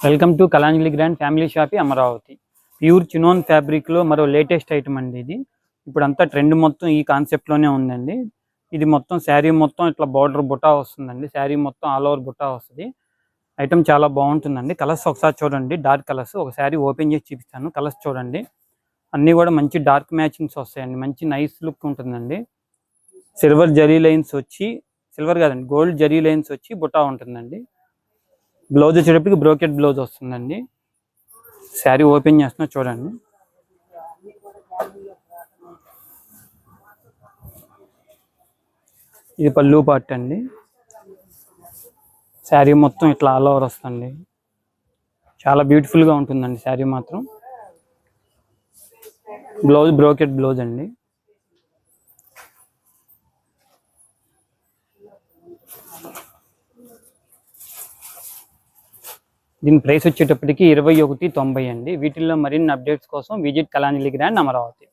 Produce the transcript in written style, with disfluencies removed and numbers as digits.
Welcome to Kalanjali grand family shoppe Amaravati. Pure chinon ఫ్యాబ్రిక్లో మరో latest item అండి ఇది. ఇప్పుడంతా ట్రెండ్ మొత్తం ఈ కాన్సెప్ట్లోనే ఉందండి. ఇది మొత్తం శారీ మొత్తం ఇట్లా బార్డర్ బుటా వస్తుందండి. శారీ మొత్తం ఆల్ ఓవర్ బుటా వస్తుంది. ఐటమ్ చాలా బాగుంటుందండి. కలర్స్ ఒకసారి చూడండి, డార్క్ కలర్స్. ఒక శారీ ఓపెన్ చేసి చూపిస్తాను, కలర్స్ చూడండి. అన్నీ కూడా మంచి డార్క్ మ్యాచింగ్స్ వస్తాయండి. మంచి నైస్ లుక్ ఉంటుందండి. సిల్వర్ జరీ లైన్స్ వచ్చి, సిల్వర్ కాదండి గోల్డ్ జరీ లైన్స్ వచ్చి బుటా ఉంటుందండి. బ్లౌజ్ వచ్చేటప్పటికి బ్రోకెట్ బ్లౌజ్ వస్తుందండి. శారీ ఓపెన్ చేస్తున్నా చూడండి. ఇది పళ్ళు పార్ట్ అండి. శారీ మొత్తం ఇట్లా ఆల్ ఓవర్ వస్తుంది. చాలా బ్యూటిఫుల్గా ఉంటుందండి శారీ మాత్రం. బ్లౌజ్ బ్రోకెట్ బ్లౌజ్ అండి. దీని ప్రైస్ వచ్చేటప్పటికి 2190 అండి. వీటిల్లో మరిన్ని అప్డేట్స్ కోసం విజిట్ కలాంజలి గ్రాండ్ అమరావతి.